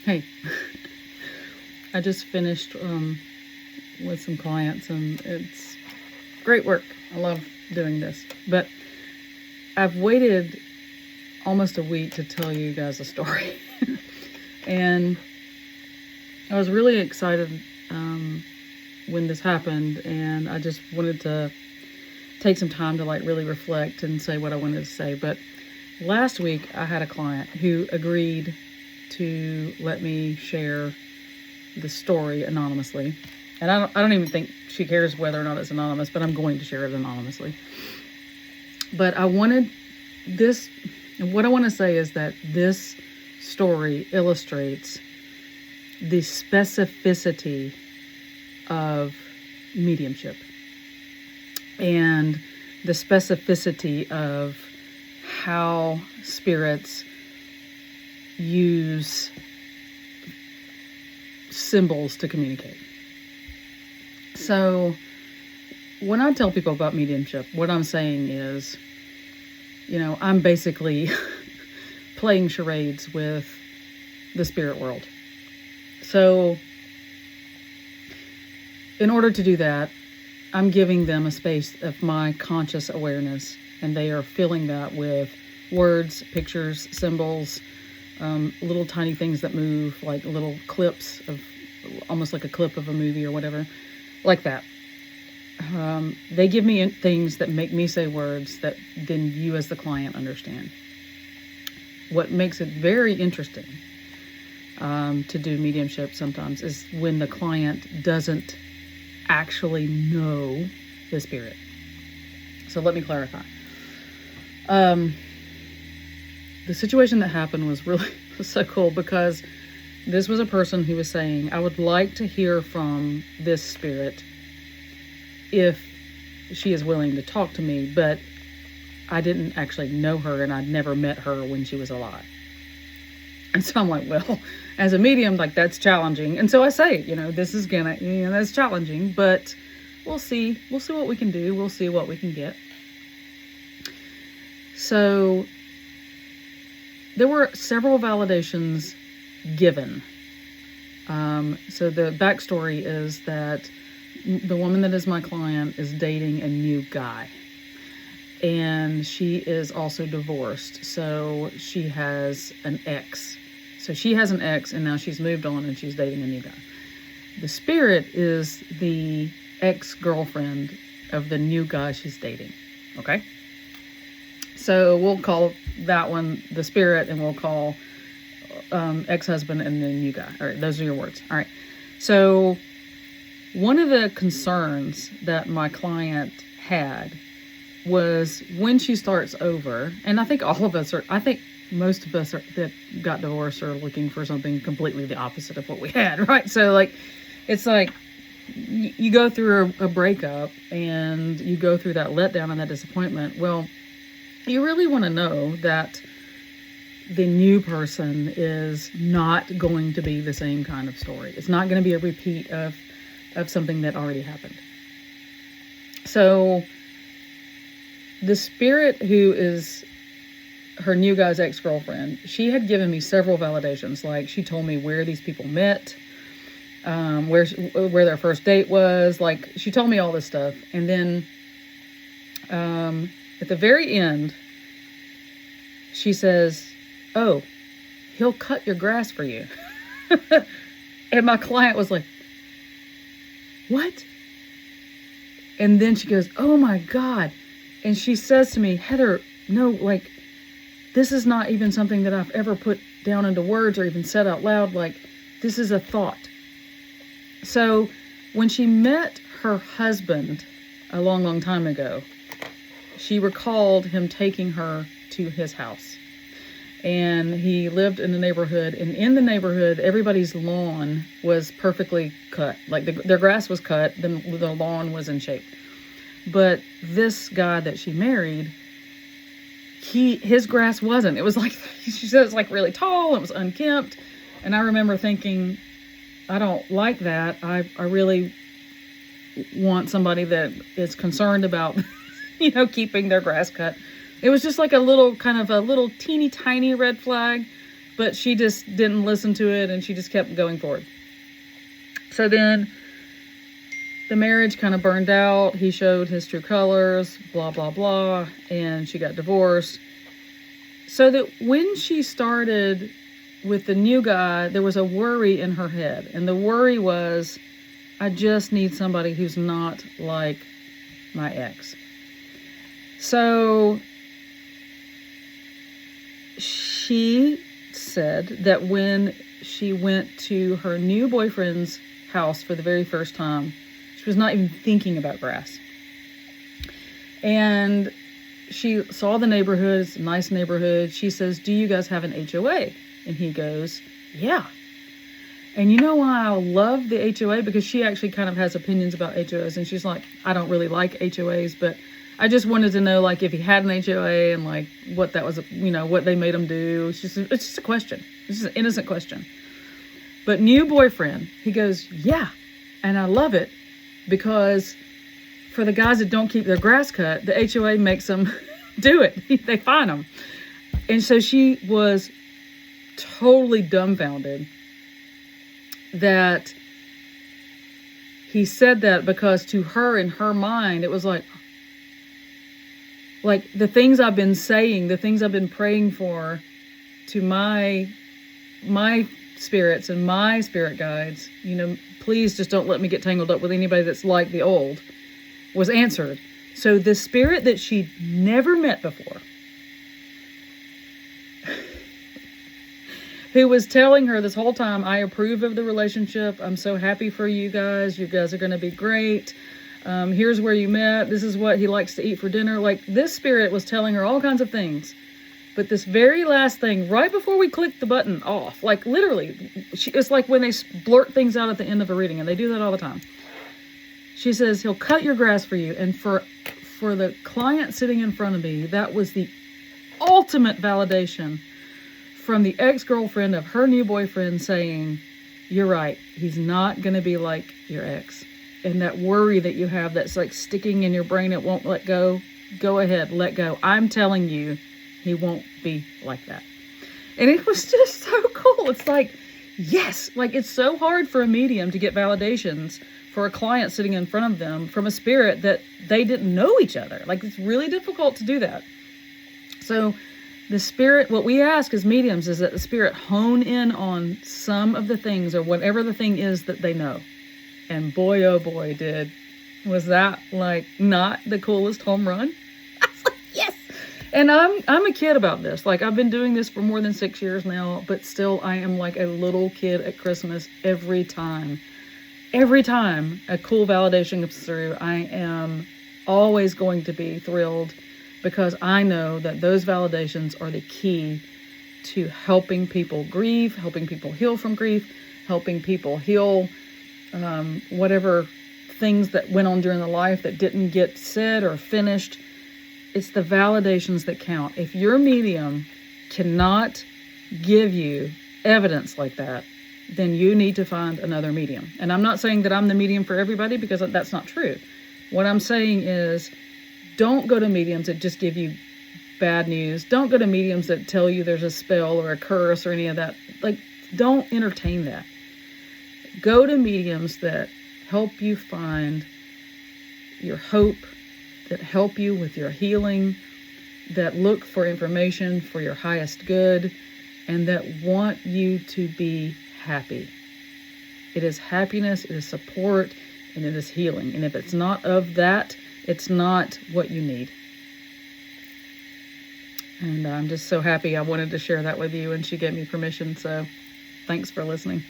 Hey, I just finished with some clients, and it's great work. I love doing this. But I've waited almost a week to tell you guys a story. And I was really excited when this happened, and I just wanted to take some time to really reflect and say what I wanted to say. But last week I had a client who agreed to let me share the story anonymously. And I don't even think she cares whether or not it's anonymous, but I'm going to share it anonymously. But I wanted this, and what I want to say is that this story illustrates the specificity of mediumship and the specificity of how spirits use symbols to communicate. So when I tell people about mediumship, what I'm saying is, I'm basically playing charades with the spirit world. So in order to do that, I'm giving them a space of my conscious awareness, and they are filling that with words, pictures, symbols, little tiny things that move, like little clips of, almost like a clip of a movie or whatever, like that. They give me things that make me say words that then you as the client understand. What makes it very interesting to do mediumship sometimes is when the client doesn't actually know the spirit. So let me clarify. The situation that happened was so cool, because this was a person who was saying, I would like to hear from this spirit if she is willing to talk to me, but I didn't actually know her and I'd never met her when she was alive. And so I'm like, well, as a medium, that's challenging. And so I say, this is that's challenging, but we'll see what we can do. We'll see what we can get. So there were several validations given. So the backstory is that the woman that is my client is dating a new guy, and she is also divorced. So she has an ex. So she has an ex, and now she's moved on and she's dating a new guy. The spirit is the ex-girlfriend of the new guy she's dating. Okay? So we'll call that one the spirit, and we'll call ex-husband and the new guy. All right, those are your words. All right. So one of the concerns that my client had was when she starts over, and I think most of us that got divorced are looking for something completely the opposite of what we had, right? So it's like you go through a breakup and you go through that letdown and that disappointment. Well, you really want to know that the new person is not going to be the same kind of story. It's not going to be a repeat of something that already happened. So the spirit who is her new guy's ex-girlfriend, she had given me several validations. Like, she told me where these people met, where their first date was. Like, she told me all this stuff. And then at the very end, she says, oh, he'll cut your grass for you. And my client was like, what? And then she goes, oh my God. And she says to me, Heather, no, this is not even something that I've ever put down into words or even said out loud. This is a thought. So when she met her husband a long, long time ago, she recalled him taking her to his house. And he lived in the neighborhood, and in the neighborhood, everybody's lawn was perfectly cut. Their grass was cut, the lawn was in shape. But this guy that she married, his grass wasn't. It was she said it's really tall, it was unkempt. And I remember thinking, I don't like that. I really want somebody that is concerned about, keeping their grass cut. It was just a little teeny tiny red flag. but she just didn't listen to it, and she just kept going forward. So then the marriage kind of burned out. He showed his true colors, blah, blah, blah, and she got divorced. So that when she started with the new guy, there was a worry in her head. And the worry was, I just need somebody who's not like my ex. So she said that when she went to her new boyfriend's house for the very first time, she was not even thinking about grass. And she saw the neighborhood. It's a nice neighborhood. She says, do you guys have an HOA? And he goes, yeah. And you know why I love the HOA? Because she actually kind of has opinions about HOAs. And she's like, I don't really like HOAs, but I just wanted to know, like, if he had an HOA and, like, what that was, you know, what they made him do. It's just a question. It's just an innocent question. But new boyfriend, he goes, yeah. And I love it because for the guys that don't keep their grass cut, the HOA makes them do it. They fine them. And so she was totally dumbfounded that he said that, because to her, in her mind, it was like the things I've been saying, the things I've been praying for to my spirits and my spirit guides, you know, please just don't let me get tangled up with anybody that's like the old, was answered. So the spirit that she'd never met before, who was telling her this whole time, I approve of the relationship. I'm so happy for you guys. You guys are going to be great. Here's where you met. This is what he likes to eat for dinner. Like, this spirit was telling her all kinds of things. But this very last thing, right before we clicked the button off, like literally, it's like when they blurt things out at the end of a reading, and they do that all the time. She says, he'll cut your grass for you. And for the client sitting in front of me, that was the ultimate validation from the ex-girlfriend of her new boyfriend saying, you're right, he's not going to be like your ex. And that worry that you have that's like sticking in your brain, it won't let go. Go ahead, let go. I'm telling you, he won't be like that. And it was just so cool. It's like, yes, like it's so hard for a medium to get validations for a client sitting in front of them from a spirit that they didn't know each other. Like, it's really difficult to do that. So the spirit, what we ask as mediums is that the spirit hone in on some of the things or whatever the thing is that they know. And boy, oh boy, was that like not the coolest home run? I was like, yes. And I'm a kid about this. Like, I've been doing this for more than 6 years now, but still I am like a little kid at Christmas every time. Every time a cool validation comes through, I am always going to be thrilled, because I know that those validations are the key to helping people grieve, helping people heal from grief, helping people heal whatever things that went on during the life that didn't get said or finished. It's the validations that count. If your medium cannot give you evidence like that, then you need to find another medium. And I'm not saying that I'm the medium for everybody, because that's not true. What I'm saying is, don't go to mediums that just give you bad news. Don't go to mediums that tell you there's a spell or a curse or any of that. Like, don't entertain that. Go to mediums that help you find your hope, that help you with your healing, that look for information for your highest good, and that want you to be happy. It is happiness, it is support, and it is healing. And if it's not of that, it's not what you need. And I'm just so happy I wanted to share that with you, and she gave me permission. So thanks for listening.